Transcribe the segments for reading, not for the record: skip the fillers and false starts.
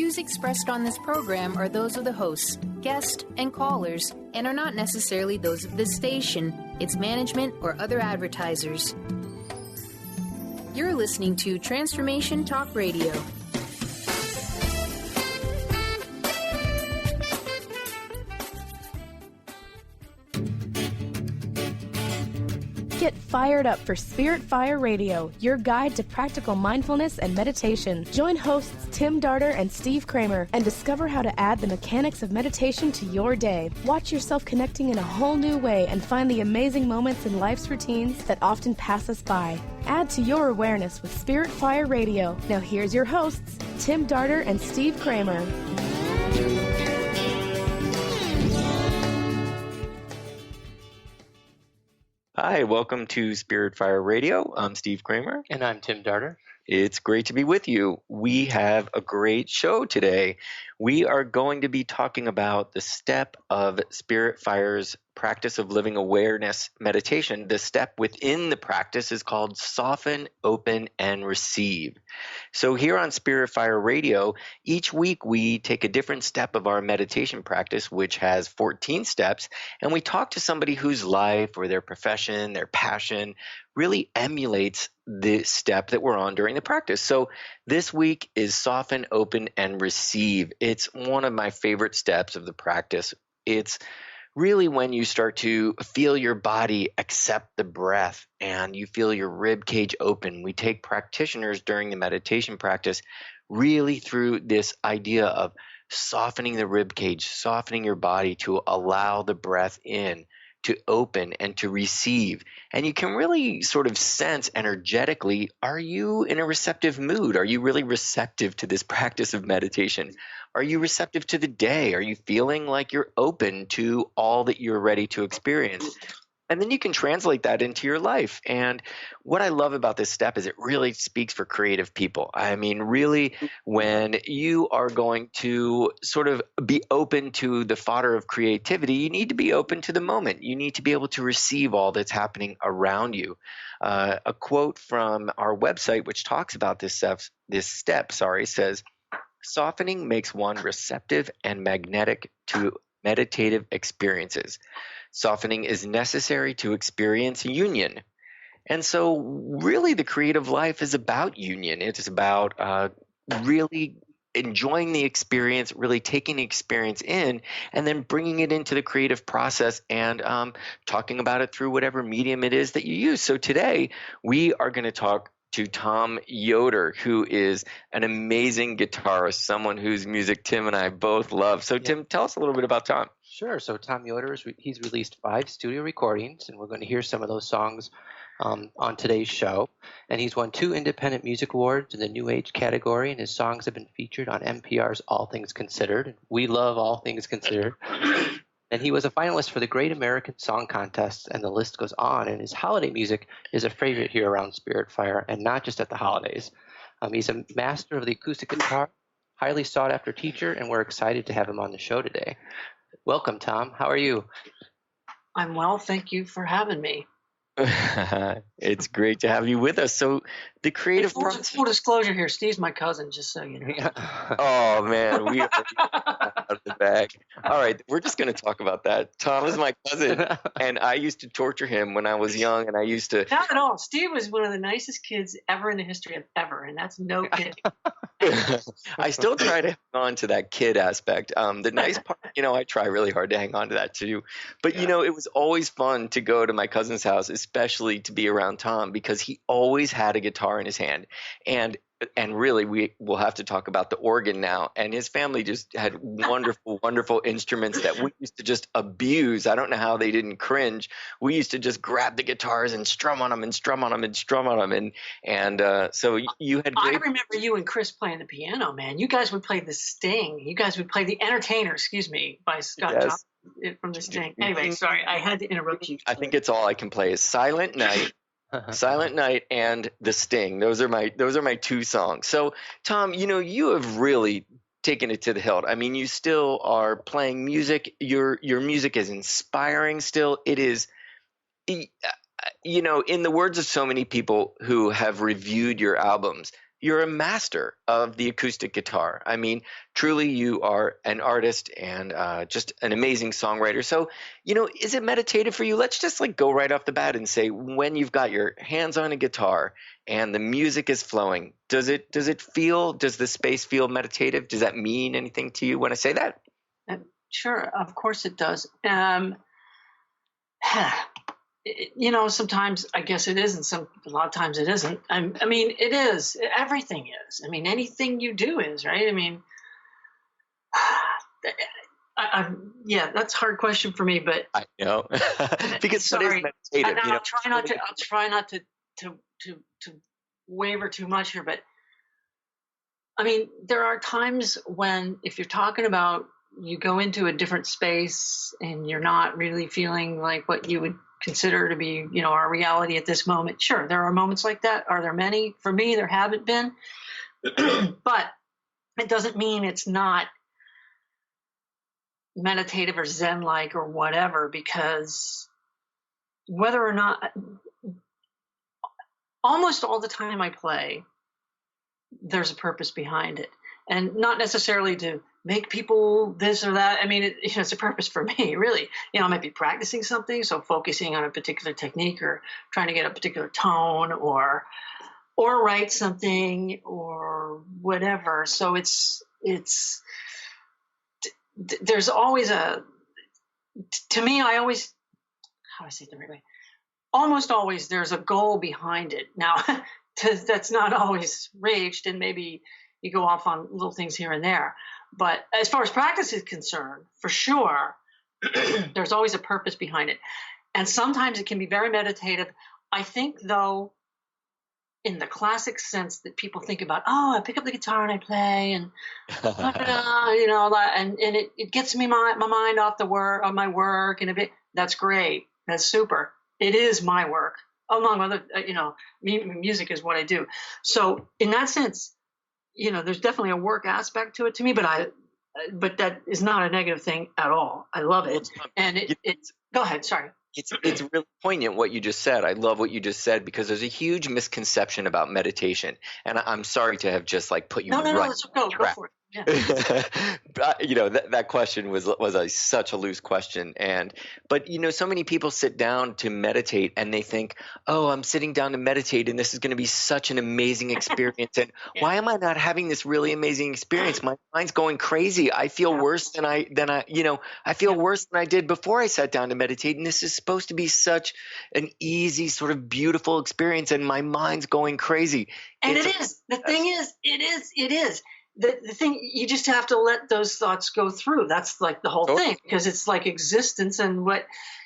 views expressed on this program are those of the hosts, guests, and callers, and are not necessarily those of this station, its management, or other advertisers. You're listening to Transformation Talk Radio. Get fired up for Spirit Fire Radio, your guide to practical mindfulness and meditation. Join hosts Tim Darter and Steve Kramer and discover how to add the mechanics of meditation to your day. Watch yourself connecting in a whole new way and find the amazing moments in life's routines that often pass us by. Add to your awareness with Spirit Fire Radio. Now here's your hosts, Tim Darter and Steve Kramer. Hi, welcome to Spirit Fire Radio. I'm Steve Kramer. And I'm Tim Darter. It's great to be with you. We have a great show today. We are going to be talking about the step of Spirit Fire's practice of living awareness meditation. The step within the practice is called soften, open, and receive. So here on Spirit Fire Radio, each week we take a different step of our meditation practice, which has 14 steps, and we talk to somebody whose life or their profession, their passion really emulates the step that we're on during the practice. So this week is soften, open, and receive. It's one of my favorite steps of the practice. It's really when you start to feel your body accept the breath and you feel your rib cage open. We take practitioners during the meditation practice really through this idea of softening the rib cage, softening your body to allow the breath in, to open and to receive. And you can really sort of sense energetically, are you in a receptive mood? Are you really receptive to this practice of meditation? Are you receptive to the day? Are you feeling like you're open to all that you're ready to experience? And then you can translate that into your life. And what I love about this step is it really speaks for creative people. I mean, really, when you are going to sort of be open to the fodder of creativity, you need to be open to the moment. You need to be able to receive all that's happening around you. A quote from our website, which talks about this step, says, "Softening makes one receptive and magnetic to meditative experiences. Softening is necessary to experience union." And so really the creative life is about union. It is about really enjoying the experience, really taking the experience in, and then bringing it into the creative process and talking about it through whatever medium it is that you use. So today we are going to talk to Tom Yoder, who is an amazing guitarist, someone whose music Tim and I both love. So Tim, tell us a little bit about Tom. Sure. So Tom Yoder, he's released 5 studio recordings, and we're going to hear some of those songs on today's show. And he's won 2 independent music awards in the New Age category, and his songs have been featured on NPR's All Things Considered. We love All Things Considered. And he was a finalist for the Great American Song Contest, and the list goes on. And his holiday music is a favorite here around Spirit Fire, and not just at the holidays. He's a master of the acoustic guitar, highly sought-after teacher, and we're excited to have him on the show today. Welcome, Tom. How are you? I'm well. Thank you for having me. It's great to have you with us. So the creative process. Full disclosure here, Steve's my cousin, just so you know. Oh, man, we are out of the bag. All right, we're just going to talk about that. Tom is my cousin, and I used to torture him when I was young, and I used to... Not at all. Steve was one of the nicest kids ever in the history of ever, and that's no kidding. I still try to hang on to that kid aspect. The nice part, I try really hard to hang on to that too. But, it was always fun to go to my cousin's house, especially to be around Tom, because he always had a guitar in his hand. And really, we will have to talk about the organ now. And his family just had wonderful, wonderful instruments that we used to just abuse. I don't know how they didn't cringe. We used to just grab the guitars and strum on them and strum on them and strum on them. And so you had great... I remember you and Chris playing the piano, man. You guys would play the Sting. You guys would play The Entertainer, by Scott Joplin from the Sting. Anyway, sorry, I had to interrupt you. I think it's all I can play is Silent Night. Silent Night and The Sting. Those are my 2 songs. So, Tom, you have really taken it to the hilt. I mean, you still are playing music. Your music is inspiring still. It is, in the words of so many people who have reviewed your albums, you're a master of the acoustic guitar. I mean, truly, you are an artist and just an amazing songwriter. So, is it meditative for you? Let's just like go right off the bat and say, when you've got your hands on a guitar and the music is flowing, does the space feel meditative? Does that mean anything to you when I say that? Sure, of course it does. Sometimes I guess it is, and a lot of times it isn't. I mean, it is. Everything is. I mean, anything you do is, right? I mean, that's a hard question for me, but I know because sorry, it is meditative. I'll try not to waver too much here, but I mean, there are times when if you're talking about you go into a different space and you're not really feeling like what you would consider to be, our reality at this moment. Sure, there are moments like that. Are there many? For me, there haven't been. But it doesn't mean it's not meditative or Zen-like or whatever, because whether or not, almost all the time I play, there's a purpose behind it. And not necessarily to make people this or that. I mean, it's a purpose for me, really. I might be practicing something, so focusing on a particular technique or trying to get a particular tone or write something or whatever. So there's always to me, how do I say it the right way? Almost always there's a goal behind it. Now, that's not always reached, and maybe you go off on little things here and there. But as far as practice is concerned, for sure, there's always a purpose behind it. And sometimes it can be very meditative. I think, though, in the classic sense that people think about, I pick up the guitar and I play and, and it gets me my mind off my work, and that's great. That's super. It is my work, among other, music is what I do. So in that sense, there's definitely a work aspect to it to me, but that is not a negative thing at all. I love it. And it's go ahead. Sorry. It's really poignant what you just said. I love what you just said, because there's a huge misconception about meditation. And I'm sorry to have just like put you right. No, let's go for it. Yeah. That question was such a loose question. But so many people sit down to meditate and they think, I'm sitting down to meditate and this is going to be such an amazing experience. And why am I not having this really amazing experience? My mind's going crazy. I feel worse than I feel worse than I did before I sat down to meditate. And this is supposed to be such an easy, sort of beautiful experience, and my mind's going crazy. And it is. The thing is, it is. The thing, you just have to let those thoughts go through. That's like the whole thing, because it's like existence, and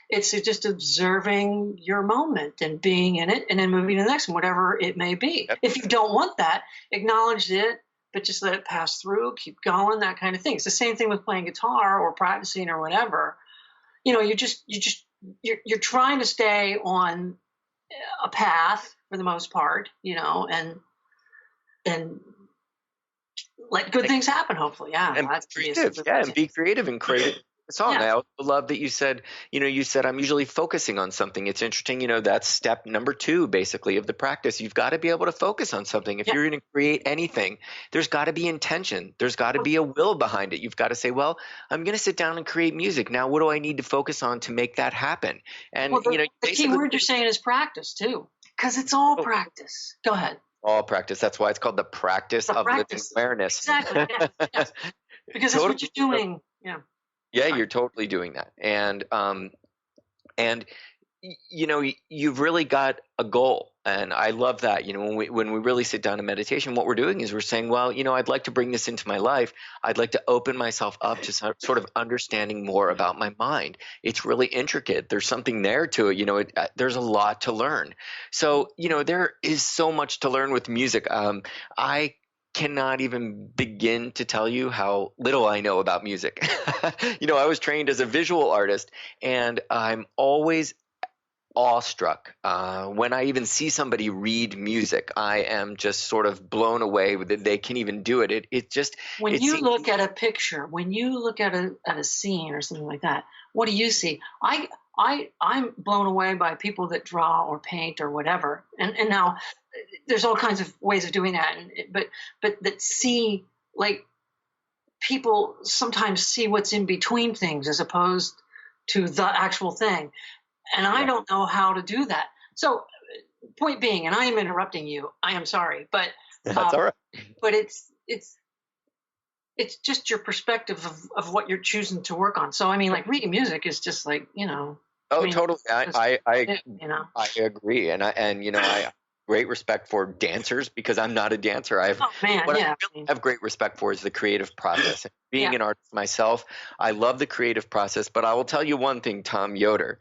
it's just observing your moment and being in it and then moving to the next one, whatever it may be. Yep. If you don't want that, acknowledge it, but just let it pass through, keep going, that kind of thing. It's the same thing with playing guitar or practicing or whatever. You're trying to stay on a path for the most part, and let good things happen, hopefully. And be creative and create a song. I also love that you said I'm usually focusing on something. It's interesting, that's step number 2, basically, of the practice. You've got to be able to focus on something. If you're going to create anything, there's got to be intention. There's got to be a will behind it. You've got to say, well, I'm going to sit down and create music. Now, what do I need to focus on to make that happen? And, the key word you're saying is practice, too, because it's all practice. Go ahead. All practice. That's why it's called the practice of living awareness. Exactly. Yes. Because that's what you're doing. Yeah. Yeah, you're totally doing that. And you've really got a goal. And I love that. When we really sit down in meditation, what we're doing is we're saying, well, I'd like to bring this into my life. I'd like to open myself up to sort of understanding more about my mind. It's really intricate. There's something there to it. There's a lot to learn. So, there is so much to learn with music. I cannot even begin to tell you how little I know about music. I was trained as a visual artist, and I'm always awestruck when I even see somebody read music. I am just sort of blown away that they can even do it. When you look at a picture, when you look at a scene or something like that, what do you see? I'm blown away by people that draw or paint or whatever. And now there's all kinds of ways of doing that, but that see, like, people sometimes see what's in between things as opposed to the actual thing. And I don't know how to do that. So point being, and I am interrupting you, I am sorry, but That's all right. But it's just your perspective of what you're choosing to work on. So I mean, like, reading music is just like, Oh, I mean, totally. I I agree, and I great respect for dancers because I'm not a dancer. I really have great respect for is the creative process. Being an artist myself, I love the creative process. But I will tell you one thing, Tom Yoder,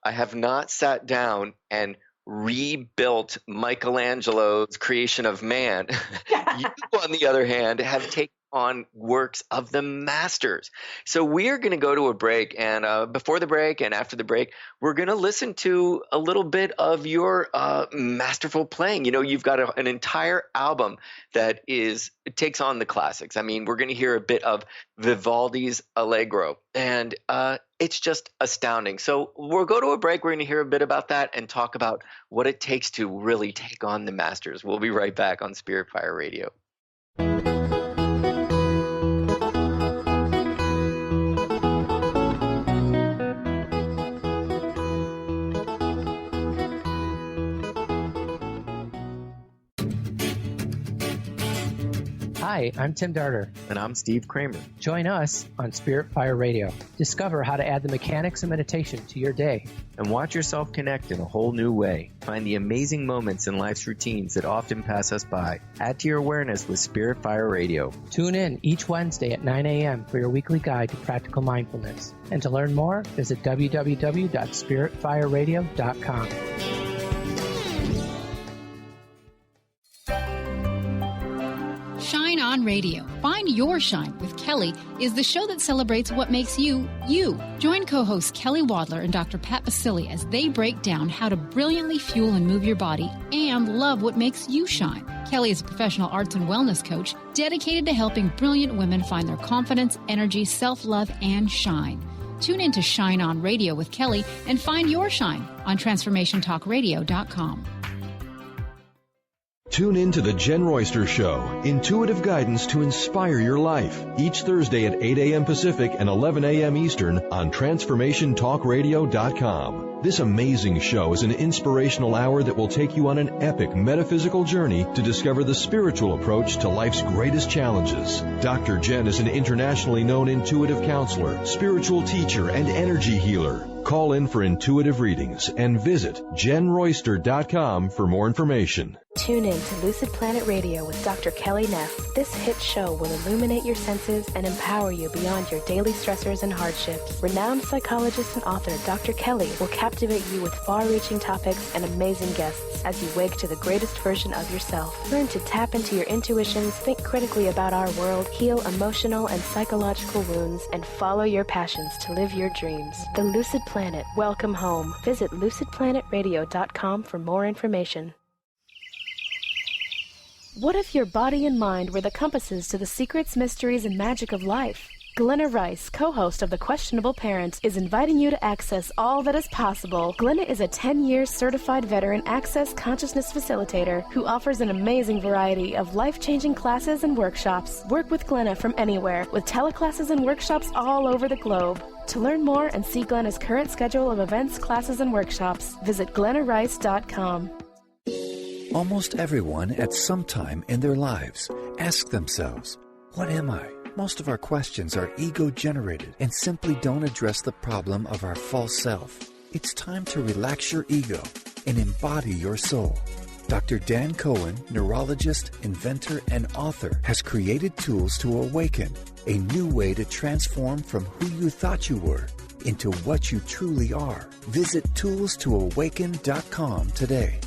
I have not sat down and rebuilt Michelangelo's creation of man. You, on the other hand, have taken on works of the masters. So we are going to go to a break, and before the break and after the break, we're going to listen to a little bit of your masterful playing. You know, you've got an entire album that takes on the classics. I mean, we're going to hear a bit of Vivaldi's Allegro, and it's just astounding. So we'll go to a break. We're going to hear a bit about that and talk about what it takes to really take on the masters. We'll be right back on Spirit Fire Radio. Hi, I'm Tim Darter. And I'm Steve Kramer. Join us on Spirit Fire Radio. Discover how to add the mechanics of meditation to your day. And watch yourself connect in a whole new way. Find the amazing moments in life's routines that often pass us by. Add to your awareness with Spirit Fire Radio. Tune in each Wednesday at 9 a.m. for your weekly guide to practical mindfulness. And to learn more, visit www.spiritfireradio.com. Shine On Radio. Find Your Shine with Kelly is the show that celebrates what makes you, you. Join co-hosts Kelly Wadler and Dr. Pat Basili as they break down how to brilliantly fuel and move your body and love what makes you shine. Kelly is a professional arts and wellness coach dedicated to helping brilliant women find their confidence, energy, self-love, and shine. Tune in to Shine On Radio with Kelly and find your shine on TransformationTalkRadio.com. Tune in to The Jen Royster Show, intuitive guidance to inspire your life, each Thursday at 8 a.m. Pacific and 11 a.m. Eastern on TransformationTalkRadio.com. This amazing show is an inspirational hour that will take you on an epic metaphysical journey to discover the spiritual approach to life's greatest challenges. Dr. Jen is an internationally known intuitive counselor, spiritual teacher, and energy healer. Call in for intuitive readings and visit JenRoyster.com for more information. Tune in to Lucid Planet Radio with Dr. Kelly Neff. This hit show will illuminate your senses and empower you beyond your daily stressors and hardships. Renowned psychologist and author Dr. Kelly will captivate you with far-reaching topics and amazing guests as you wake to the greatest version of yourself. Learn to tap into your intuitions, think critically about our world, heal emotional and psychological wounds, and follow your passions to live your dreams. The Lucid Planet. Welcome home. Visit lucidplanetradio.com for more information. What if your body and mind were the compasses to the secrets, mysteries, and magic of life? Glenna Rice, co-host of The Questionable Parent, is inviting you to access all that is possible. Glenna is a 10-year certified veteran Access Consciousness facilitator who offers an amazing variety of life-changing classes and workshops. Work with Glenna from anywhere, with teleclasses and workshops all over the globe. To learn more and see Glenna's current schedule of events, classes, and workshops, visit glennarice.com. Almost everyone at some time in their lives ask themselves, what am I? Most of our questions are ego-generated and simply don't address the problem of our false self. It's time to relax your ego and embody your soul. Dr. Dan Cohen, neurologist, inventor, and author, has created tools to awaken, a new way to transform from who you thought you were into what you truly are. Visit toolstoawaken.com today.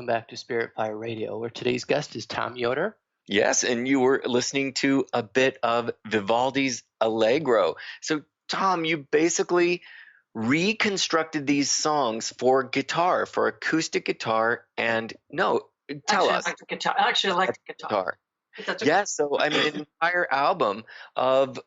welcome back to Spirit Fire Radio, where today's guest is Tom Yoder. Yes, and you were listening to a bit of Vivaldi's Allegro. So, Tom, you basically reconstructed these songs for guitar, for acoustic guitar, and tell us. Electric guitar. Actually, electric guitar. Yes, so I mean, an entire album of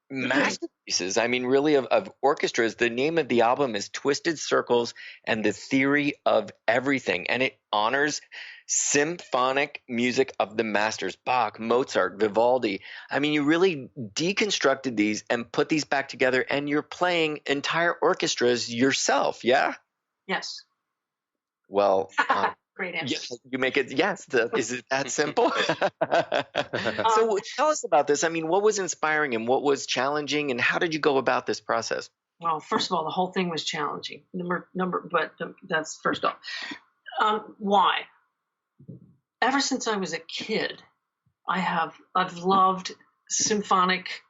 masterpieces. I mean, really of orchestras. The name of the album is Twisted Circles and the Theory of Everything, and it honors symphonic music of the masters: Bach, Mozart, Vivaldi. I mean, you really deconstructed these and put these back together, and you're playing entire orchestras yourself. Yeah. Yes. Well. Great answer. Yes, you make it. Yes, is it that simple? So tell us about this. I mean, what was inspiring and what was challenging, and how did you go about this process? Well, first of all, the whole thing was challenging. But that's first off. Why? Ever since I was a kid, I've loved symphonic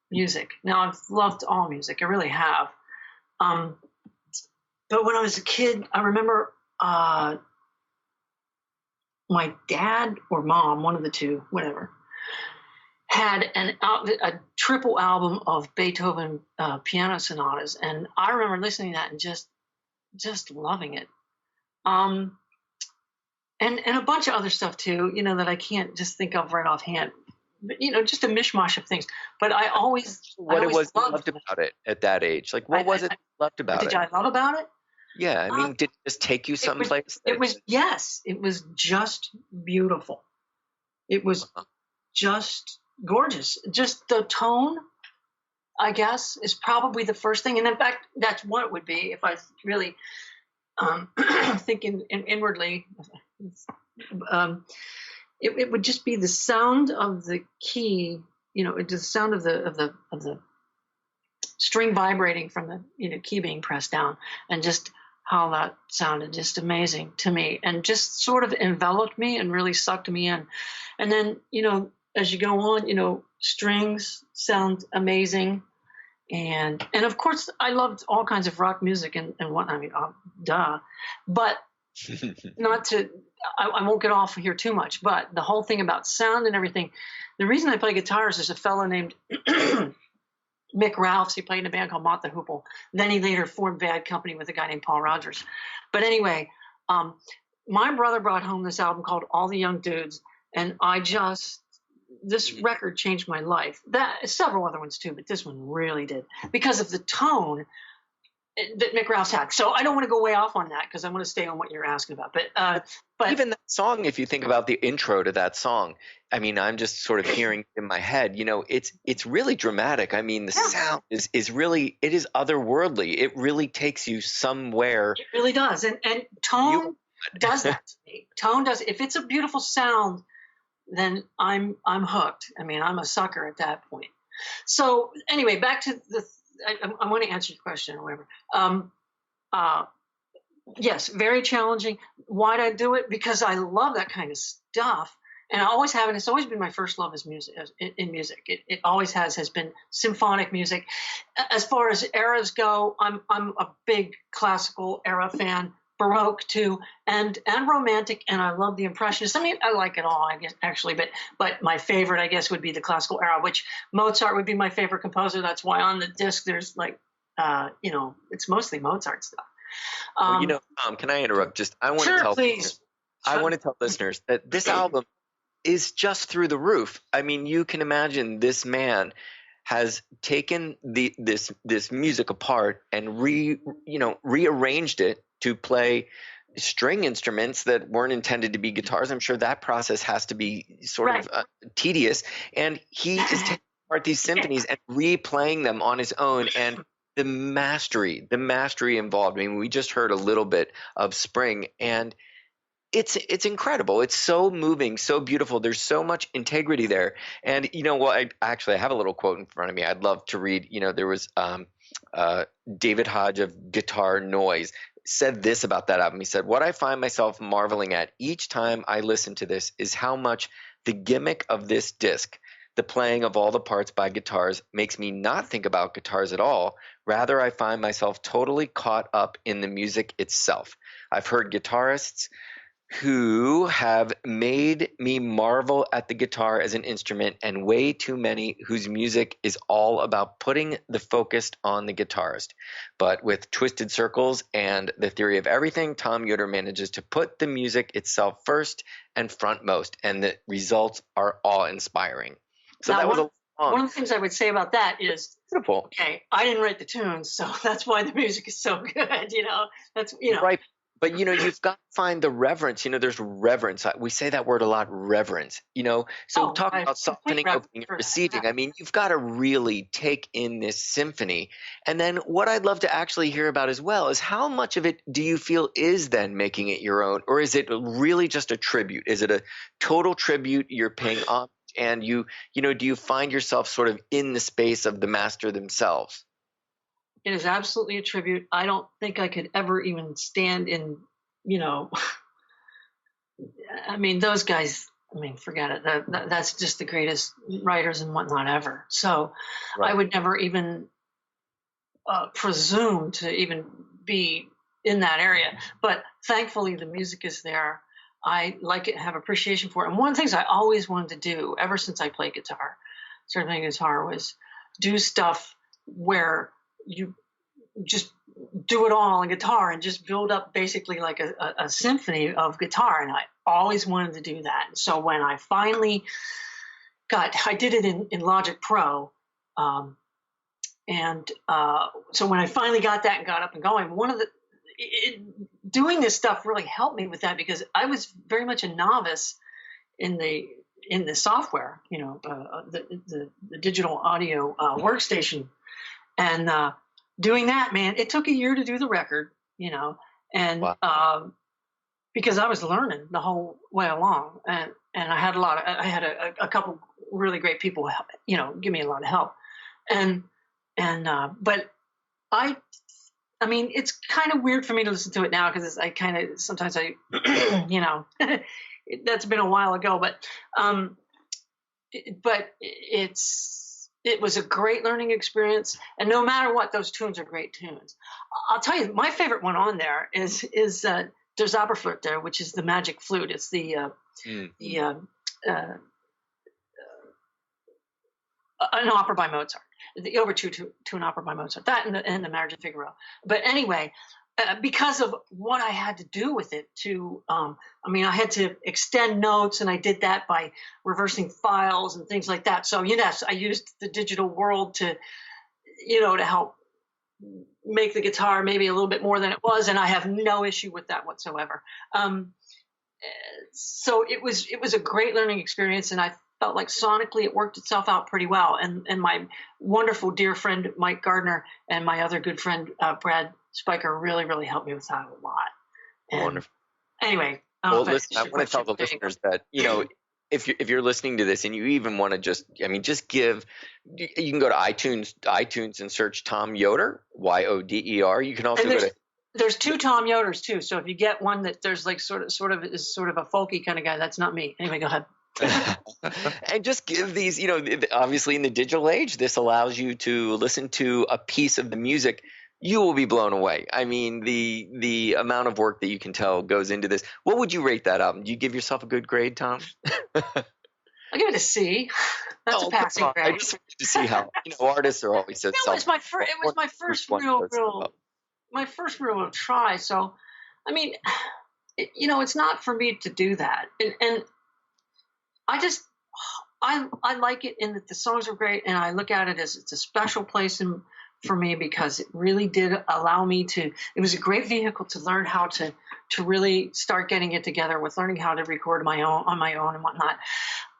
music. Now, I've loved all music. I really have. But when I was a kid, I remember. My dad or mom, one of the two, whatever, had a triple album of Beethoven piano sonatas, and I remember listening to that and just loving it. And a bunch of other stuff too, that I can't just think of right offhand. But, just a mishmash of things. But I always loved about it at that age. Like, what was it loved about it? Did I love about it? Yeah, I mean, did it just take you someplace? It was just beautiful. It was just gorgeous. Just the tone, I guess, is probably the first thing. And in fact, that's what it would be if I really thinking inwardly. It would just be the sound of the key, the sound of the string vibrating from the key being pressed down, and just how that sounded just amazing to me, and just sort of enveloped me and really sucked me in. And then, as you go on, strings sound amazing. And of course I loved all kinds of rock music and what, duh. But I won't get off here too much, but the whole thing about sound and everything, the reason I play guitar is there's a fellow named Mick Ralphs. He played in a band called Mott the Hoople. Then he later formed Bad Company with a guy named Paul Rogers. But anyway, my brother brought home this album called All the Young Dudes, and this record changed my life. Several other ones too, but this one really did, because of the tone that Mick Ralphs had. So I don't want to go way off on that because I want to stay on what you're asking about. But even that song, if you think about the intro to that song, I mean, I'm just sort of hearing in my head, it's really dramatic. I mean, the sound is really, it is otherworldly. It really takes you somewhere. It really does. And tone does that to me. Tone does. If it's a beautiful sound, then I'm hooked. I mean, I'm a sucker at that point. So anyway, back to I want to answer your question or whatever. Yes, very challenging. Why'd I do it? Because I love that kind of stuff, and I always have, and it's always been my first love is music. In music, it always has been symphonic music. As far as eras go, I'm a big classical era fan, Baroque too, and romantic, and I love the Impressionists. I mean, I like it all, I guess, actually, but my favorite, I guess, would be the classical era, which Mozart would be my favorite composer. That's why on the disc there's it's mostly Mozart stuff. Tom, can I interrupt? I want to tell listeners that this album is just through the roof. I mean, you can imagine this man has taken this music apart and rearranged it to play string instruments that weren't intended to be guitars. I'm sure that process has to be sort of tedious. And he is taking apart these symphonies and replaying them on his own. And the mastery involved. I mean, we just heard a little bit of Spring, and it's incredible. It's so moving, so beautiful. There's so much integrity there. And I have a little quote in front of me. I'd love to read. There was David Hodge of Guitar Noise said this about that album. He said, "What I find myself marveling at each time I listen to this is how much the gimmick of this disc, the playing of all the parts by guitars, makes me not think about guitars at all. Rather, I find myself totally caught up in the music itself. I've heard guitarists who have made me marvel at the guitar as an instrument, and way too many whose music is all about putting the focus on the guitarist. But with Twisted Circles and The Theory of Everything, Tom Yoder manages to put the music itself first and frontmost, and the results are awe-inspiring. So now, that was one of the things I would say about that is, beautiful. Okay, I didn't write the tunes, so that's why the music is so good. That's right. But you've got to find the reverence. There's reverence. We say that word a lot, reverence. So talk about softening, opening, and receiving. I mean, you've got to really take in this symphony. And then what I'd love to actually hear about as well is how much of it do you feel is then making it your own, or is it really just a tribute? Is it a total tribute you're paying homage? And do you find yourself sort of in the space of the master themselves? It is absolutely a tribute. I don't think I could ever even stand in, I mean, those guys, forget it. That's just the greatest writers and whatnot ever. So right. I would never even presume to even be in that area. But thankfully, the music is there. I like it, have appreciation for it. And one of the things I always wanted to do ever since I played guitar, started playing guitar, was do stuff where you just do it all on guitar and just build up basically like a symphony of guitar. And I always wanted to do that. So when I finally I did it in Logic Pro. So when I finally got that and got up and going, doing this stuff really helped me with that, because I was very much a novice in the software, the digital audio workstation. And doing that, man, it took a year to do the record, and wow. Because I was learning the whole way along, and I had a couple really great people, give me a lot of help, but I mean, it's kind of weird for me to listen to it now, because sometimes that's been a while ago, but it was a great learning experience, and no matter what, those tunes are great tunes. I'll tell you, my favorite one on there is Der Zauberflöte, which is the magic flute. It's an opera by Mozart, the overture to an opera by Mozart. That and the Marriage of Figaro. But anyway, because of what I had to do with it, I had to extend notes, and I did that by reversing files and things like that. So yes, I used the digital world to help make the guitar maybe a little bit more than it was, and I have no issue with that whatsoever. So it was a great learning experience, and I felt like sonically it worked itself out pretty well. And my wonderful dear friend Mike Gardner and my other good friend Brad Spiker really, really helped me with that a lot. And wonderful. Anyway, well, listen, I want to tell the listeners that if you're listening to this and you even want to just give, you can go to iTunes and search Tom Yoder, Yoder. You can also go to. There's two Tom Yoders too. So if you get one that there's like sort of a folky kind of guy, that's not me. Anyway, go ahead. And just give these, obviously in the digital age, this allows you to listen to a piece of the music. You will be blown away. I mean, the amount of work that you can tell goes into this. What would you rate that album? Do you give yourself a good grade, Tom? I'll give it a C. That's a passing grade. I just wanted to see how artists are always so. It was my first real try. So, I mean, it's not for me to do that, and I like it in that the songs are great, and I look at it as it's a special place for me, because it really did allow me to. It was a great vehicle to learn how to really start getting it together, with learning how to record on my own and whatnot.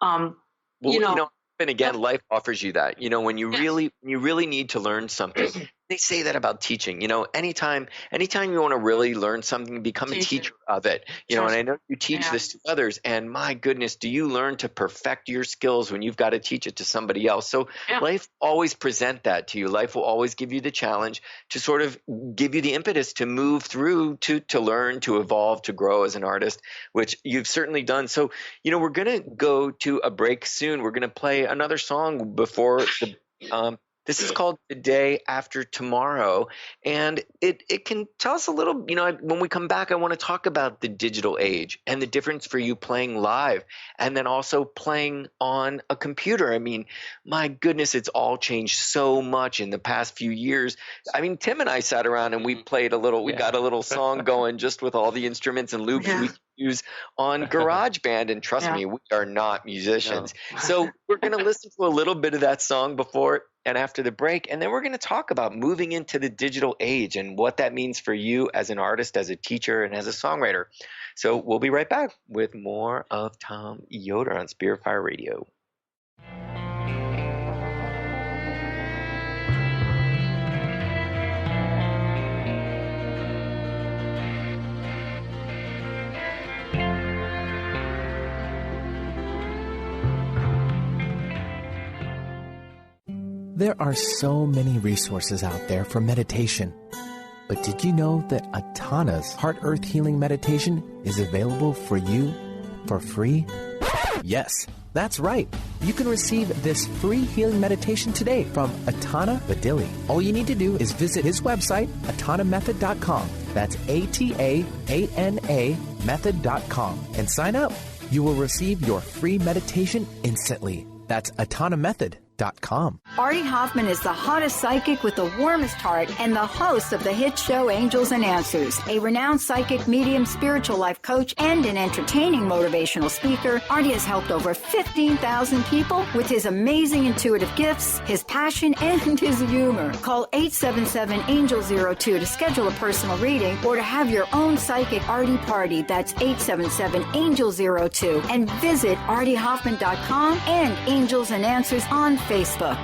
And again, life offers you that. When you really need to learn something. They say that about teaching. Anytime you want to really learn something, become a teacher of it. And I know you teach this to others, and my goodness, do you learn to perfect your skills when you've got to teach it to somebody else? So life will always present that to you. Life will always give you the challenge to sort of give you the impetus to move through, to learn, to evolve, to grow as an artist, which you've certainly done. So, we're going to go to a break soon. We're going to play another song before the This is called The Day After Tomorrow, and it can tell us a little, when we come back, I want to talk about the digital age and the difference for you playing live and then also playing on a computer. I mean, my goodness, it's all changed so much in the past few years. I mean, Tim and I sat around and we played we got a little song going just with all the instruments and loops we use on GarageBand, and trust me, we are not musicians. No. So we're going to listen to a little bit of that song before and after the break, and then we're going to talk about moving into the digital age and what that means for you as an artist, as a teacher, and as a songwriter. So we'll be right back with more of Tom Yoder on Spirit Fire Radio. There are so many resources out there for meditation. But did you know that Atana's Heart Earth Healing Meditation is available for you for free? Yes, that's right. You can receive this free healing meditation today from Atana Badili. All you need to do is visit his website, atanamethod.com. That's ATAANA method.com, and sign up. You will receive your free meditation instantly. That's atanamethod.com. Artie Hoffman is the hottest psychic with the warmest heart and the host of the hit show Angels and Answers. A renowned psychic, medium, spiritual life coach, and an entertaining motivational speaker, Artie has helped over 15,000 people with his amazing intuitive gifts, his passion, and his humor. Call 877-ANGEL-02 to schedule a personal reading or to have your own psychic Artie party. That's 877-ANGEL-02. And visit artiehoffman.com and Angels and Answers on Facebook.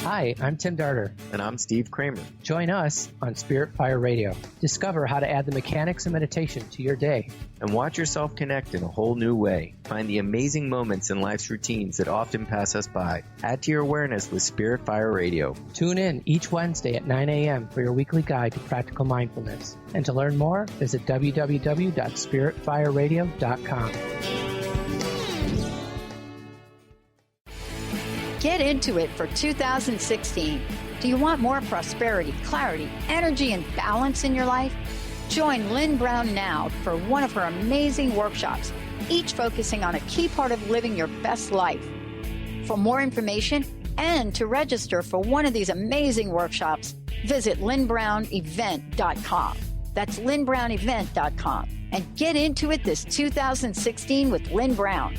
Hi, I'm Tim Darter. And I'm Steve Kramer. Join us on Spirit Fire Radio. Discover how to add the mechanics of meditation to your day. And watch yourself connect in a whole new way. Find the amazing moments in life's routines that often pass us by. Add to your awareness with Spirit Fire Radio. Tune in each Wednesday at 9 a.m. for your weekly guide to practical mindfulness. And to learn more, visit www.spiritfireradio.com. Get into it for 2016. Do you want more prosperity, clarity, energy, and balance in your life? Join Lynn Brown now for one of her amazing workshops, each focusing on a key part of living your best life. For more information and to register for one of these amazing workshops, visit lynnbrownevent.com. That's lynnbrownevent.com. And get into it this 2016 with Lynn Brown.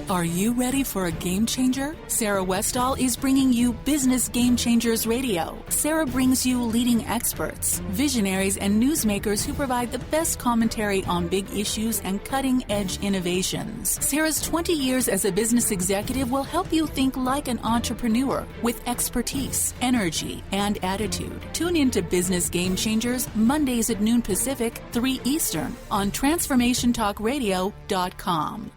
Are you ready for a game changer? Sarah Westall is bringing you Business Game Changers Radio. Sarah brings you leading experts, visionaries, and newsmakers who provide the best commentary on big issues and cutting-edge innovations. Sarah's 20 years as a business executive will help you think like an entrepreneur with expertise, energy, and attitude. Tune into Business Game Changers Mondays at noon Pacific, 3 Eastern on TransformationTalkRadio.com.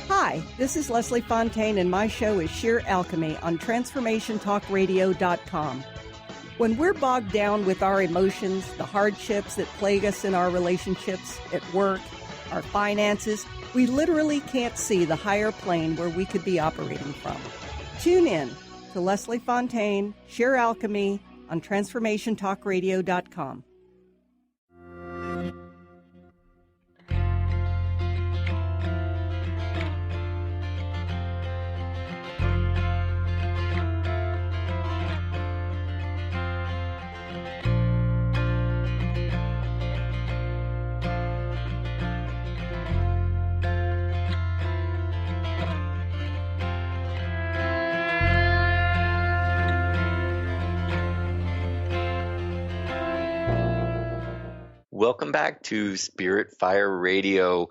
Hi, this is Leslie Fontaine, and my show is Sheer Alchemy on TransformationTalkRadio.com. When we're bogged down with our emotions, the hardships that plague us in our relationships, at work, our finances, we literally can't see the higher plane where we could be operating from. Tune in to Leslie Fontaine, Sheer Alchemy on TransformationTalkRadio.com. Welcome back to Spirit Fire Radio.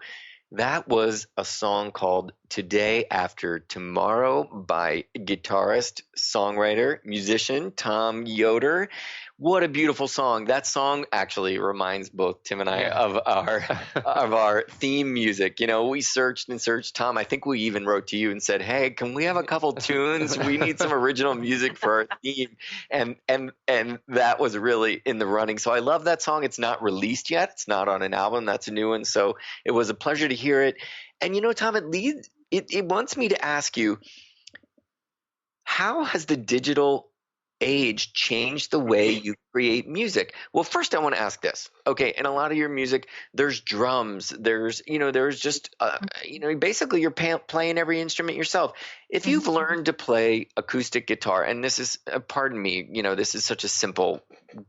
That was a song called Today After Tomorrow by guitarist, songwriter, musician Tom Yoder. What a beautiful song. That song actually reminds both Tim and I of our theme music. You know, we searched and searched. Tom, I think we even wrote to you and said, "Hey, can we have a couple tunes? We need some original music for our theme." And that was really in the running. So I love that song. It's not released yet. It's not on an album. That's a new one. So it was a pleasure to hear it. And you know, Tom, it wants me to ask you, how has the digital age changed the way you create music? Well, first I want to ask this. Okay, in a lot of your music, there's drums, there's just, basically you're playing every instrument yourself. If you've learned to play acoustic guitar, and this is, pardon me, this is such a simple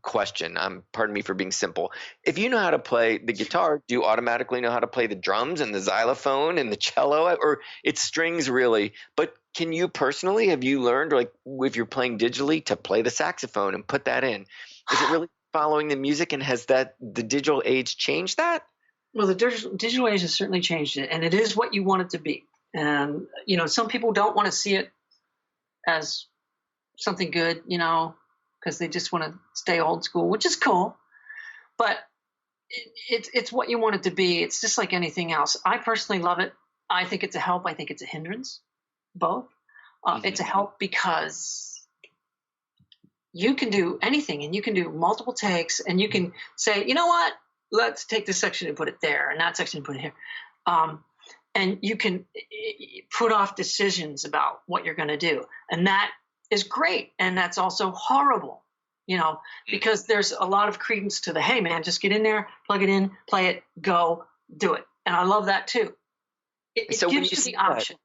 question. Pardon me for being simple. If you know how to play the guitar, do you automatically know how to play the drums and the xylophone and the cello, or it's strings really? But can you personally, have you learned, like if you're playing digitally, to play the saxophone and put that in? Is it really following the music, and has the digital age changed that? Well, the digital age has certainly changed it, and it is what you want it to be. And, some people don't want to see it as something good, because they just want to stay old school, which is cool. But it's what you want it to be. It's just like anything else. I personally love it. I think it's a help. I think it's a hindrance. Both. It's a help because you can do anything, and you can do multiple takes, and you can say, you know what, let's take this section and put it there, and that section and put it here. And you can put off decisions about what you're going to do. And that is great. And that's also horrible, because there's a lot of credence to the, hey, man, just get in there, plug it in, play it, go, do it. And I love that too. It gives you the option.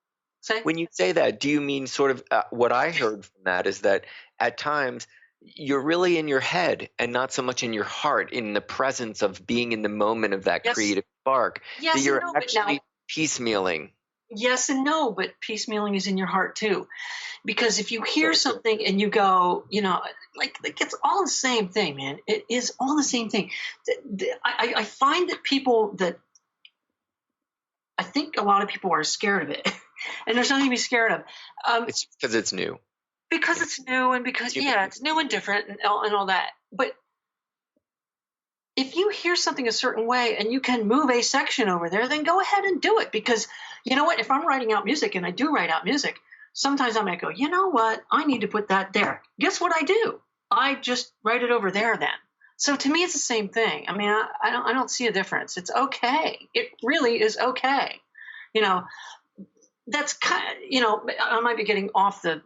When you say that, do you mean sort of what I heard from that is that at times you're really in your head and not so much in your heart, in the presence of being in the moment of that creative spark? Yes, that you're and no, actually piecemealing. Yes and no, but piecemealing is in your heart too. Because if you hear something and you go, like it's all the same thing, man. It is all the same thing. I find that I think a lot of people are scared of it. And there's nothing to be scared of. It's because it's new. Because it's new, and because, it's new and different and all that. But if you hear something a certain way and you can move a section over there, then go ahead and do it. Because you know what? If I'm writing out music, and I do write out music, sometimes I might go, you know what? I need to put that there. Guess what I do? I just write it over there then. So to me, it's the same thing. I mean, I don't see a difference. It's okay. It really is okay. That's kind of, I might be getting off the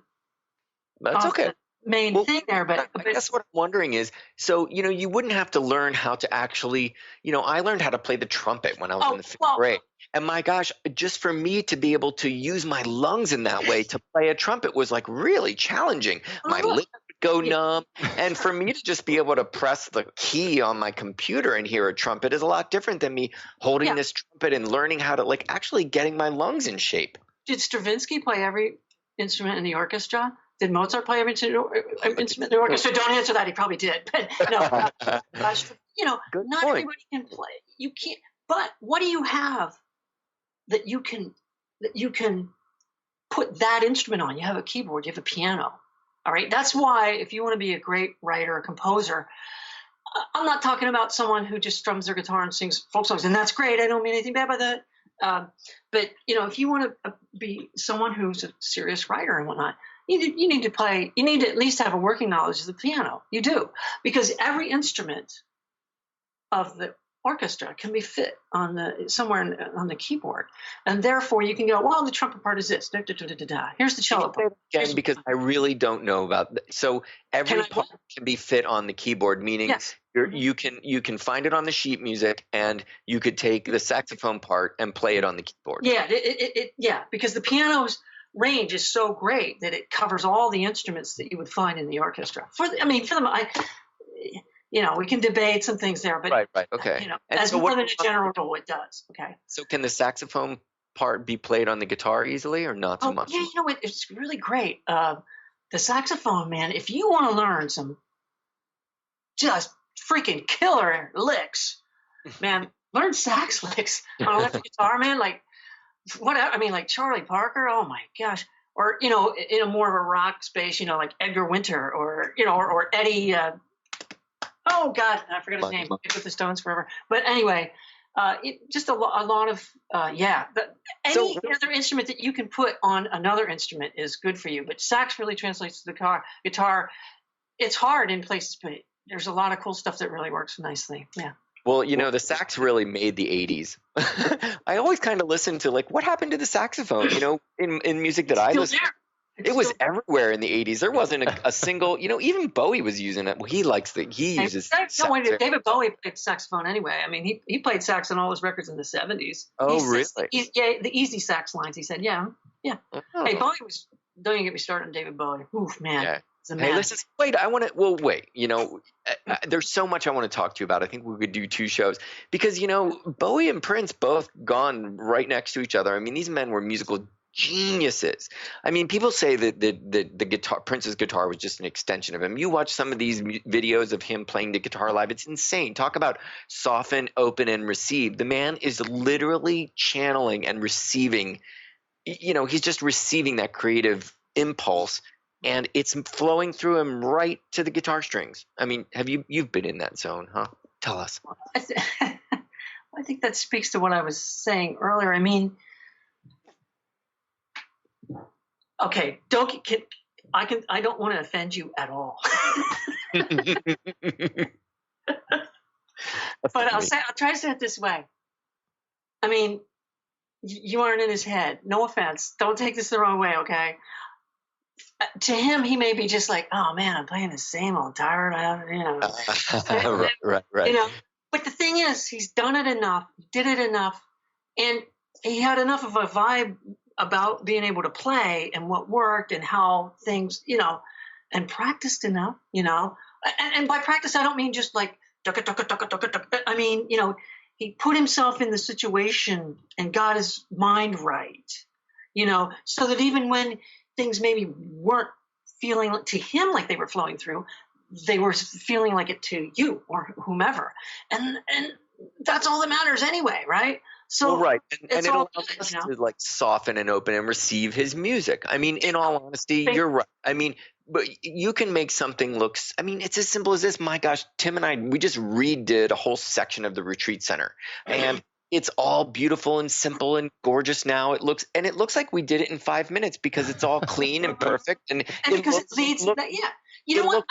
main thing there, but I guess what I'm wondering is, so, you wouldn't have to learn how to actually, I learned how to play the trumpet when I was in the fifth grade. And my gosh, just for me to be able to use my lungs in that way to play a trumpet was like really challenging. My lips would go numb. And for me to just be able to press the key on my computer and hear a trumpet is a lot different than me holding this trumpet and learning how to actually getting my lungs in shape. Did Stravinsky play every instrument in the orchestra? Did Mozart play every instrument in the orchestra? Don't answer that. He probably did. But no, not everybody can play. You can't. But what do you have that you can put that instrument on? You have a keyboard. You have a piano. All right. That's why if you want to be a great writer or composer, I'm not talking about someone who just strums their guitar and sings folk songs, and that's great. I don't mean anything bad by that. But if you want to be someone who's a serious writer and whatnot, you need to at least have a working knowledge of the piano. You do, because every instrument of the orchestra can be fit somewhere on the keyboard, and therefore you can go, well, the trumpet part is this. Da, da, da, da, da. Here's the cello part. Again, because I really don't know about that. So every part can be fit on the keyboard, meaning you can find it on the sheet music, and you could take the saxophone part and play it on the keyboard. Yeah, because the piano's range is so great that it covers all the instruments that you would find in the orchestra. We can debate some things there, but right, okay. As more than a general rule, it does. Okay. So can the saxophone part be played on the guitar easily, or not so much? Yeah, it's really great. The saxophone, man. If you want to learn some just freaking killer licks, man, learn sax licks on electric guitar, man. Like Charlie Parker. Oh my gosh. Or in a more of a rock space, like Edgar Winter, or Eddie. oh God, I forgot his name. With the Stones forever. But anyway, just a lot of any other instrument that you can put on another instrument is good for you. But sax really translates to the guitar. It's hard in places, but there's a lot of cool stuff that really works nicely. Yeah. Well, the sax really made the 80s. I always kind of listen to what happened to the saxophone, in music that I listen to. It was everywhere in the 80s. There wasn't a single, even Bowie was using it. Well, he uses saxophone. David Bowie played saxophone anyway. I mean, he played sax on all his records in the 70s. Oh, really? The easy sax lines. He said, yeah. Oh. Hey, Bowie don't even get me started on David Bowie. Oof, man. Yeah. Hey, listen, wait, there's so much I want to talk to you about. I think we could do 2 shows because, Bowie and Prince both gone right next to each other. I mean, these men were musical geniuses. I mean, people say that the guitar, Prince's guitar was just an extension of him. You watch some of these videos of him playing the guitar live. It's insane. Talk about soften, open, and receive. The man is literally channeling and receiving, he's just receiving that creative impulse. And it's flowing through him right to the guitar strings. I mean, you've been in that zone, huh? Tell us. I think that speaks to what I was saying earlier. I mean, okay, I don't want to offend you at all. But I'll try to say it this way. I mean, you aren't in his head. No offense. Don't take this the wrong way, okay? To him, he may be just like, oh man, I'm playing the same old tired, right. But the thing is, he's done it enough, did it enough, and he had enough of a vibe about being able to play and what worked and how things, and practiced enough, and by practice, I don't mean just like, I mean, he put himself in the situation and got his mind right, so that even when things maybe weren't feeling to him like they were flowing through, they were feeling like it to you or whomever. And that's all that matters anyway, right? So right. And it allows us to soften and open and receive his music. I mean, in all honesty, you're right. I mean, but you can make something it's as simple as this. My gosh, Tim and I, we just redid a whole section of the retreat center. And it's all beautiful and simple and gorgeous now. It looks like we did it in 5 minutes because it's all clean and perfect. And because it leads to that, yeah. You know what?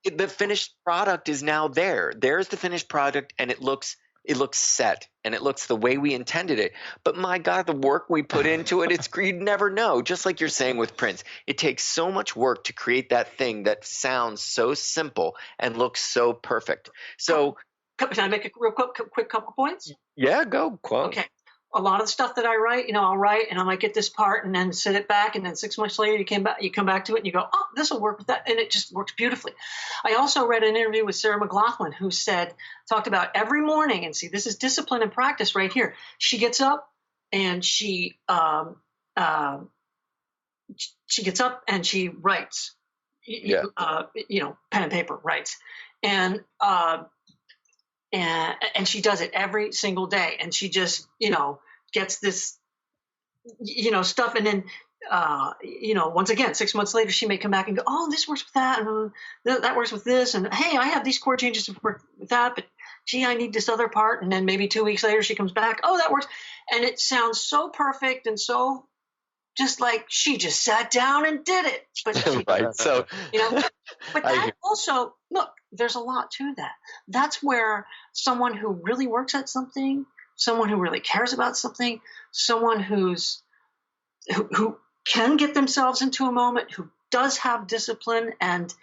The finished product is now there. There's the finished product, and it looks set, and it looks the way we intended it. But my God, the work we put into it, you'd never know. Just like you're saying with Prince, it takes so much work to create that thing that sounds so simple and looks so perfect. So. Can I make a real quick couple points? Yeah, go. Quote. Okay. A lot of the stuff that I write, I'll write and I might get this part and then sit it back, and then 6 months later you come back to it and you go, oh, this will work with that, and it just works beautifully. I also read an interview with Sarah McLachlan who talked about every morning, and see, this is discipline and practice right here. She gets up and she gets up and she writes, pen and paper, writes, and she does it every single day, and she just, gets this, stuff. And then, once again, 6 months later, she may come back and go, oh, this works with that. And that works with this. And hey, I have these chord changes to work with that, but gee, I need this other part. And then maybe 2 weeks later, she comes back, oh, that works. And it sounds so perfect and so just like she just sat down and did it. But right. So, but that also, look, there's a lot to that. That's where someone who really works at something, someone who really cares about something, someone who can get themselves into a moment, who does have discipline and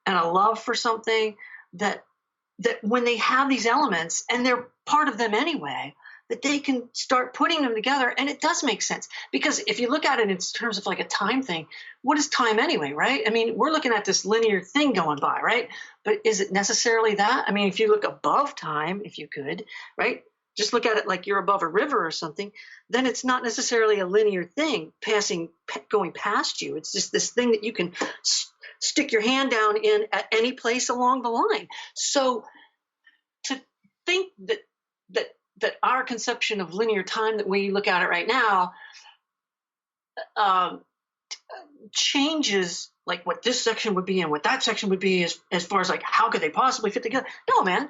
a love for something, that when they have these elements, and they're part of them anyway, that they can start putting them together, and it does make sense. Because if you look at it in terms of like a time thing, what is time anyway, right? I mean, we're looking at this linear thing going by, right? But is it necessarily that? I mean, if you look above time, if you could, right? Just look at it like you're above a river or something, then it's not necessarily a linear thing going past you. It's just this thing that you can stick your hand down in at any place along the line. So to think that our conception of linear time that we look at it right now changes like what this section would be and what that section would be as far as like how could they possibly fit together. No, man.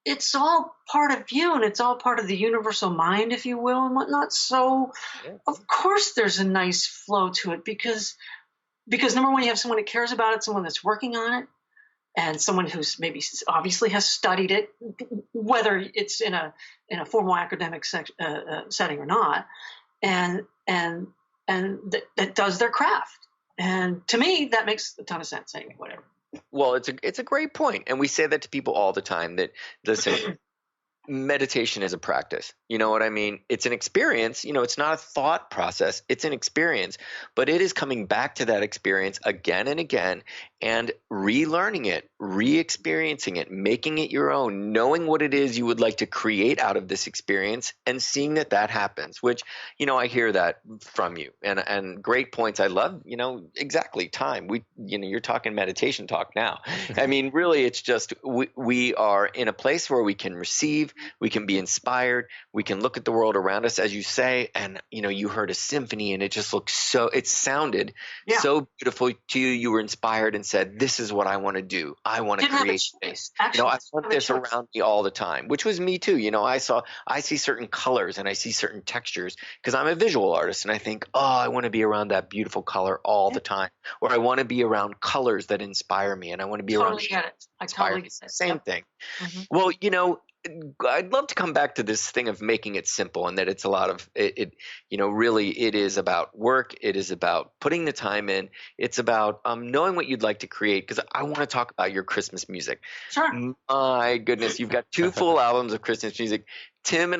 It's all part of you, and it's all part of the universal mind, if you will, and whatnot. So, of course, there's a nice flow to it because number one, you have someone who cares about it, someone that's working on it, and someone who's maybe obviously has studied it, whether it's in a formal academic setting or not, and that does their craft. And to me, that makes a ton of sense. Anyway, whatever. Well, it's a great point, and we say that to people all the time. That listen, meditation is a practice. You know what I mean? It's an experience. You know, it's not a thought process. It's an experience, but it is coming back to that experience again and again and relearning it, re-experiencing it, making it your own, knowing what it is you would like to create out of this experience and seeing that happens, which, you know, I hear that from you and great points. I love, you know, exactly time. You're talking meditation talk now. I mean, really, it's just, we are in a place where we can receive, we can be inspired, we can look at the world around us, as you say, and, you know, you heard a symphony and it just looked it sounded so beautiful to you. You were inspired and said, this is what I want to do. I want to create space. You know, I want this around me all the time, which was me too. You know, I see certain colors and I see certain textures because I'm a visual artist and I think, oh, I want to be around that beautiful color all the time, or I want to be around colors that inspire me and I want to be around I totally get it. Same thing. Mm-hmm. Well, you know, I'd love to come back to this thing of making it simple and that it's a lot of it, you know, really it is about work. It is about putting the time in. It's about knowing what you'd like to create, because I want to talk about your Christmas music. Sure. My goodness, you've got 2 full albums of Christmas music. Tim,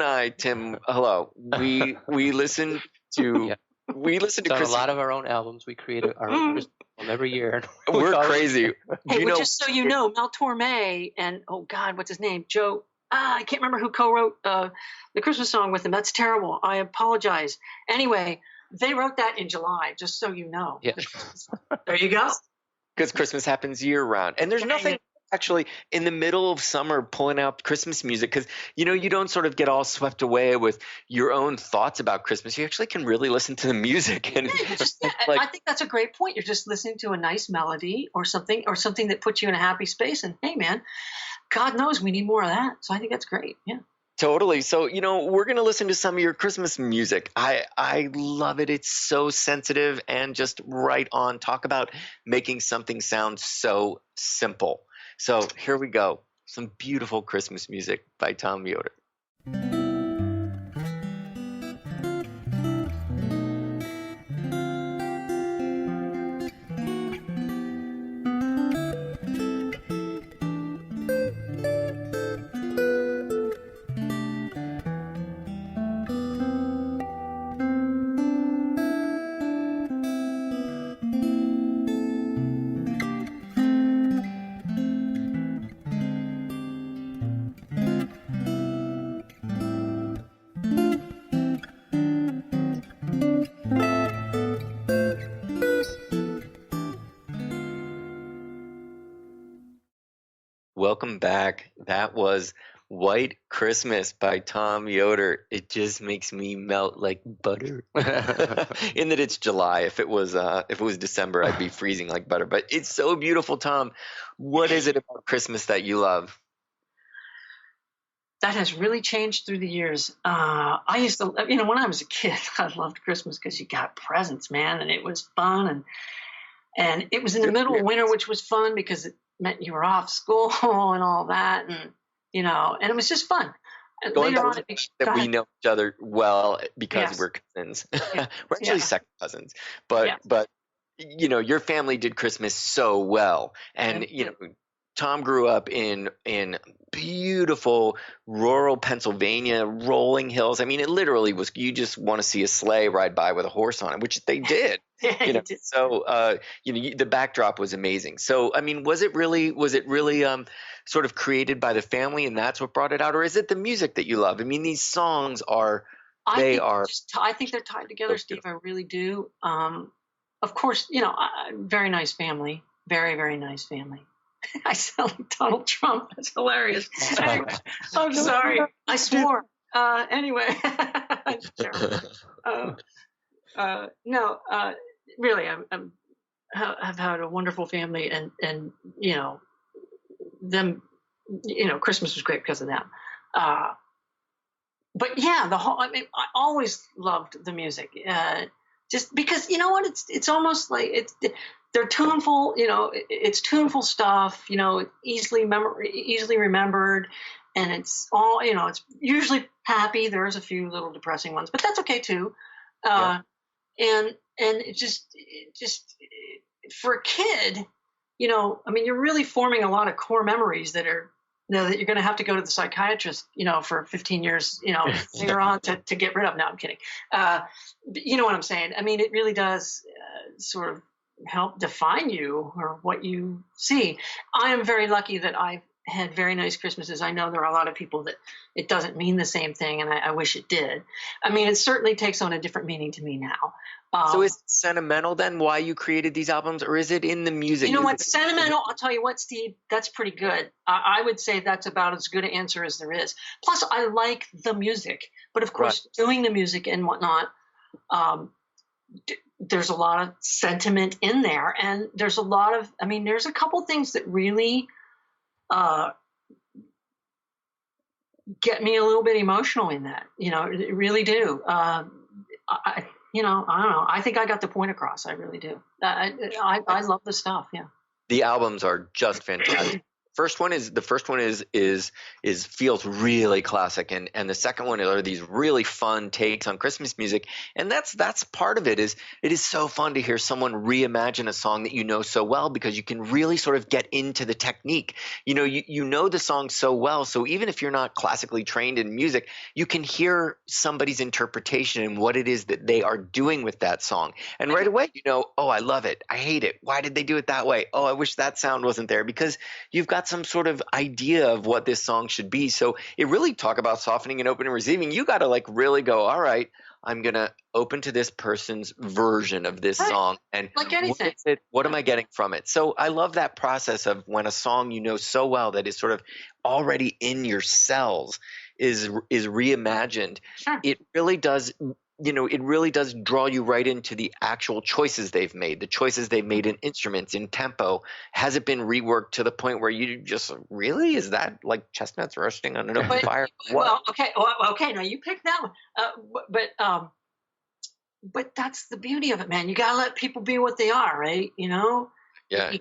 hello. We listen to we listen to Christmas. A lot of our own albums. We create our own Christmas album every year. We're crazy. Hey, well, just so you know, Mel Torme and what's his name? Joe. I can't remember who co-wrote the Christmas song with him. That's terrible. I apologize. Anyway, they wrote that in July, just so you know. Yeah. There you go. Because Christmas happens year round. And there's nothing actually in the middle of summer pulling out Christmas music, because, you know, you don't sort of get all swept away with your own thoughts about Christmas. You actually can really listen to the music. And I think that's a great point. You're just listening to a nice melody or something that puts you in a happy space. And hey, man, God knows we need more of that. So I think that's great. Yeah. Totally. So, you know, we're going to listen to some of your Christmas music. I love it. It's so sensitive and just right on. Talk about making something sound so simple. So here we go. Some beautiful Christmas music by Tom Yoder. Welcome back. That was White Christmas by Tom Yoder. It just makes me melt like butter. In that it's July. If it was December, I'd be freezing like butter. But it's so beautiful, Tom. What is it about Christmas that you love? That has really changed through the years. I used to, you know, when I was a kid, I loved Christmas because you got presents, man, and it was fun, and it was in the middle of winter, which was fun because it meant you were off school and all that, and you know, and it was just fun. And later on, that we know each other well because we're cousins. Yeah. We're actually second cousins, but you know, your family did Christmas so well, and you know, Tom grew up in beautiful rural Pennsylvania, rolling hills. I mean, it literally was, you just want to see a sleigh ride by with a horse on it, which they did. You know, so you know, the backdrop was amazing. So, I mean, was it really sort of created by the family, and that's what brought it out, or is it the music that you love? I mean, these songs I think they're tied together, Steve. I really do. Of course, you know, very nice family, very, very nice family. I sound like Donald Trump. That's hilarious. I'm sorry. I swore. Anyway. Really, I'm have had a wonderful family, and them, Christmas was great because of them. But yeah, I always loved the music, just because you know what, it's almost like they're tuneful, it's tuneful stuff, easily remembered, and it's all, it's usually happy. There's a few little depressing ones, but that's okay too. And it just for a kid, you're really forming a lot of core memories that are, that you're going to have to go to the psychiatrist, for 15 years, later on to get rid of. No, I'm kidding. You know what I'm saying? I mean, it really does sort of help define you or what you see. I am very lucky that I've had very nice Christmases. I know there are a lot of people that it doesn't mean the same thing, and I wish it did. I mean, it certainly takes on a different meaning to me now. So is it sentimental then, why you created these albums, or is it in the music? You know what, sentimental, I'll tell you what, Steve, that's pretty good. I would say that's about as good an answer as there is. Plus, I like the music. But of course, doing the music and whatnot, there's a lot of sentiment in there. And there's a lot of, there's a couple things that really get me a little bit emotional in that. It really do. I don't know. I think I got the point across. I really do. I love the stuff. Yeah. The albums are just fantastic. The first one is feels really classic, and the second one are these really fun takes on Christmas music, and that's part of it. It is so fun to hear someone reimagine a song that you know so well, because you can really sort of get into the technique. You know the song so well, so even if you're not classically trained in music, you can hear somebody's interpretation and what it is that they are doing with that song, and right away oh, I love it, I hate it, why did they do it that way, oh, I wish that sound wasn't there, because you've got some sort of idea of what this song should be. So it really, talk about softening and open and receiving. You got to really go, all right, I'm going to open to this person's version of this song. And like anything. What am I getting from it? So I love that process of when a song so well that is sort of already in your cells is reimagined. Sure. It really does. It really does draw you right into the actual choices they've made, the choices they've made in instruments, in tempo. Has it been reworked to the point where you just, really? Is that like chestnuts roasting on an open fire? Well, okay. Now you picked that one. But that's the beauty of it, man. You got to let people be what they are, right? Yeah, you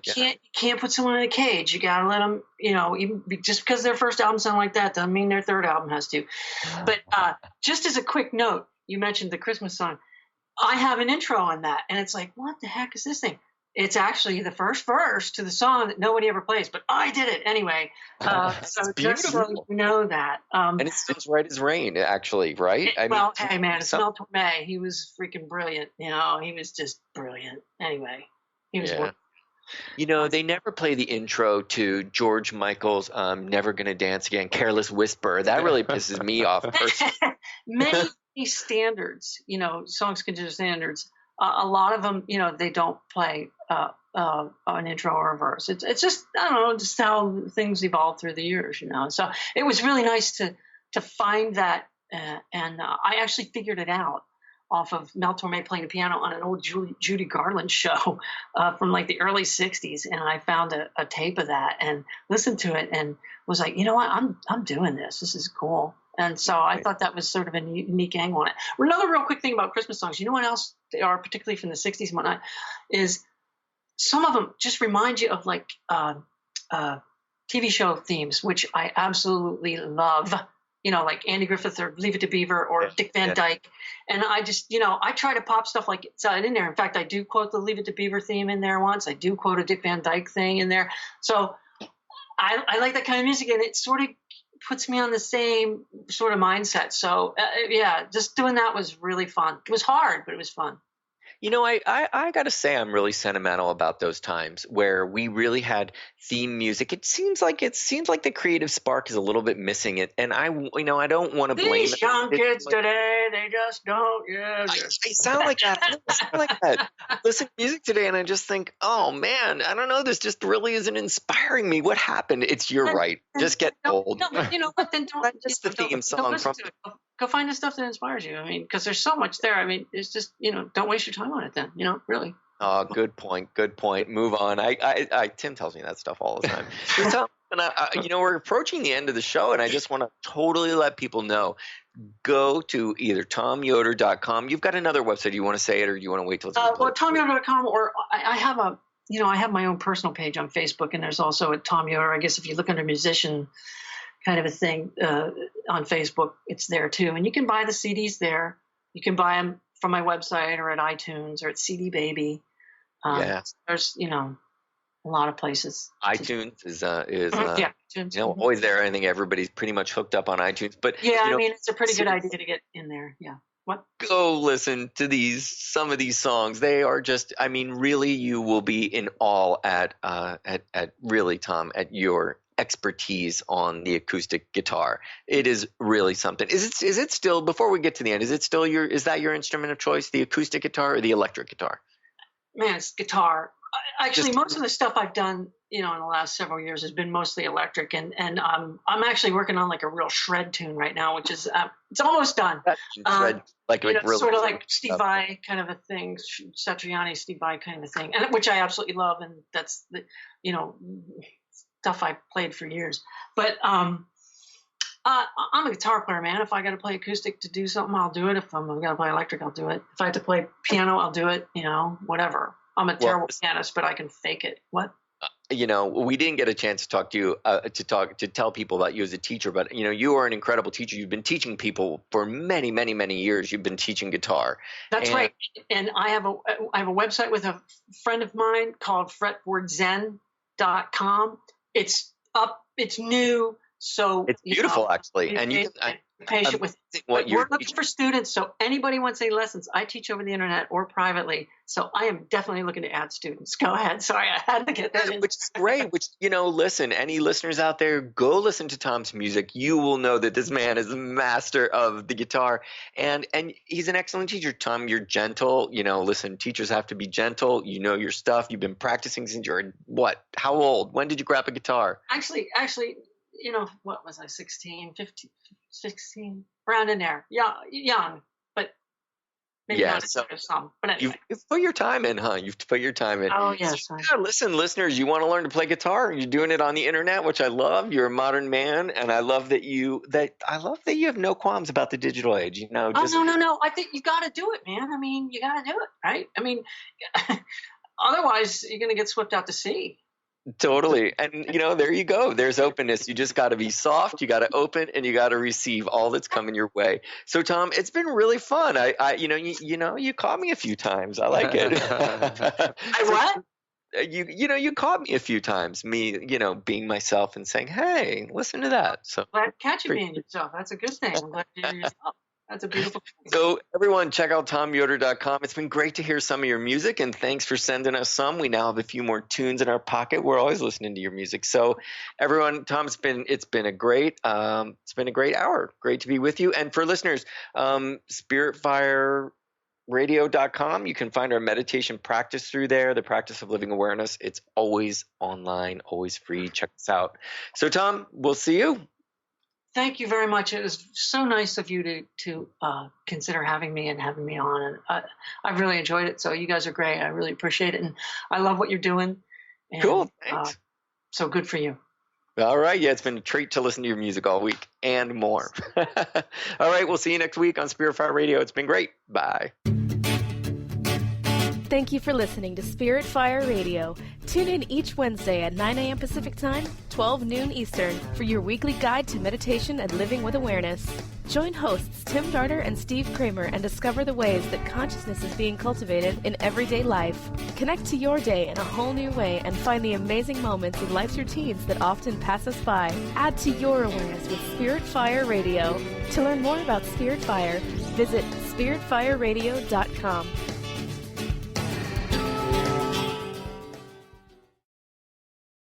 can't put someone in a cage. You got to let them, even just because their first album sounded like that doesn't mean their third album has to. But just as a quick note, you mentioned the Christmas song. I have an intro on that, and it's like, what the heck is this thing? It's actually the first verse to the song that nobody ever plays, but I did it anyway. So just so you know that. And it's right as rain, actually, right? Hey, man, it's Mel Torme. He was freaking brilliant. He was just brilliant. Anyway, he was they never play the intro to George Michael's Never Gonna Dance Again, Careless Whisper. That really pisses me off personally. Many standards, songs considered standards, a lot of them, they don't play an intro or a verse. It's just, I don't know, just how things evolved through the years, So it was really nice to find that, and I actually figured it out off of Mel Torme playing the piano on an old Judy Garland show from like the early 60s. And I found a tape of that and listened to it and was like, you know what, I'm doing this. This is cool. And so I thought that was sort of a unique angle on it. Another real quick thing about Christmas songs, you know what else they are, particularly from the 60s and whatnot, is some of them just remind you of like TV show themes, which I absolutely love. Like Andy Griffith or Leave It to Beaver or Dick Van Dyke. And I just, I try to pop stuff like it's in there. In fact, I do quote the Leave It to Beaver theme in there once. I do quote a Dick Van Dyke thing in there. So I like that kind of music, and it sort of puts me on the same sort of mindset. So just doing that was really fun. It was hard, but it was fun. I got to say I'm really sentimental about those times where we really had theme music. It seems like the creative spark is a little bit missing it, and I don't want to blame these young kids today. They just don't. Yeah, I sound like that. I sound like that. I listen to music today, and I just think, oh man, I don't know. This just really isn't inspiring me. What happened? You're right. Just get old. No, but then don't. Just the theme song from. Go find the stuff that inspires you. Because there's so much there. It's just, don't waste your time on it then, really. Oh, good point. Good point. Move on. Tim tells me that stuff all the time. And we're approaching the end of the show, and I just want to totally let people know. Go to either tomyoder.com. You've got another website. Do you want to say it, or do you want to wait till it's well, tomyoder.com, or I have my own personal page on Facebook, and there's also a Tom Yoder. I guess if you look under musician kind of a thing on Facebook, it's there too. And you can buy the CDs there. You can buy them from my website or at iTunes or at CD Baby. There's a lot of places. iTunes is iTunes. Always there. I think everybody's pretty much hooked up on iTunes. But it's a pretty good idea to get in there. Yeah. What? Go listen to some of these songs. They are just, really, you will be in awe at really, Tom, at your expertise on the acoustic guitar. It is really something. Is it still, before we get to the end, is that your instrument of choice, the acoustic guitar or the electric guitar? Man, it's guitar. Actually, most of the stuff I've done, in the last several years has been mostly electric, and I'm actually working on like a real shred tune right now, which is it's almost done. Shred, really sort of like Steve Vai kind of a thing, Satriani, Steve Vai kind of thing, and which I absolutely love, and that's the stuff I played for years. But I'm a guitar player, man. If I got to play acoustic to do something, I'll do it. If I'm going to play electric, I'll do it. If I have to play piano, I'll do it. Whatever. I'm a terrible pianist, but I can fake it. What? We didn't get a chance to talk to you to tell people about you as a teacher, but you are an incredible teacher. You've been teaching people for many, many, many years. You've been teaching guitar. That's right. And I have a website with a friend of mine called fretboardzen.com. It's up. It's new. So it's beautiful, actually. And you can patient with what we're looking for students. So anybody wants any lessons, I teach over the internet or privately. So I am definitely looking to add students. Go ahead. Sorry, I had to get that in. Which is great. Listen, any listeners out there, go listen to Tom's music. You will know that this man is a master of the guitar, and he's an excellent teacher. Tom, you're gentle. Listen, teachers have to be gentle. You know your stuff. You've been practicing since you're what? How old? When did you grab a guitar? Actually, what was I, 16, 15, 16, around in there. Yeah, young, but maybe not some. But anyway. You've put your time in, huh? You've put your time in. Oh, yes. Listen, listeners, you want to learn to play guitar? You're doing it on the internet, which I love. You're a modern man, and I love that you have no qualms about the digital age. No. I think you got to do it, man. You got to do it, right? Otherwise, you're going to get swept out to sea. Totally. And, there you go. There's openness. You just got to be soft. You got to open, and you got to receive all that's coming your way. So, Tom, it's been really fun. You caught me a few times. I like it. What? You caught me a few times, me, being myself and saying, hey, listen to that. So glad to catch you being yourself. That's a good thing. I'm glad you're yourself. That's a beautiful thing. So everyone, check out tomyoder.com. It's been great to hear some of your music, and thanks for sending us some. We now have a few more tunes in our pocket. We're always listening to your music. So everyone, Tom, it's been a great hour. Great to be with you. And for listeners, spiritfireradio.com. You can find our meditation practice through there, the practice of living awareness. It's always online, always free. Check us out. So Tom, we'll see you. Thank you very much. It was so nice of you to consider having me on. And I've really enjoyed it. So you guys are great. I really appreciate it. And I love what you're doing. And, cool. Thanks. So good for you. All right. Yeah, it's been a treat to listen to your music all week and more. All right. We'll see you next week on Spirit Fire Radio. It's been great. Bye. Thank you for listening to Spirit Fire Radio. Tune in each Wednesday at 9 a.m. Pacific Time, 12 noon Eastern, for your weekly guide to meditation and living with awareness. Join hosts Tim Darter and Steve Kramer and discover the ways that consciousness is being cultivated in everyday life. Connect to your day in a whole new way and find the amazing moments in life's routines that often pass us by. Add to your awareness with Spirit Fire Radio. To learn more about Spirit Fire, visit spiritfireradio.com.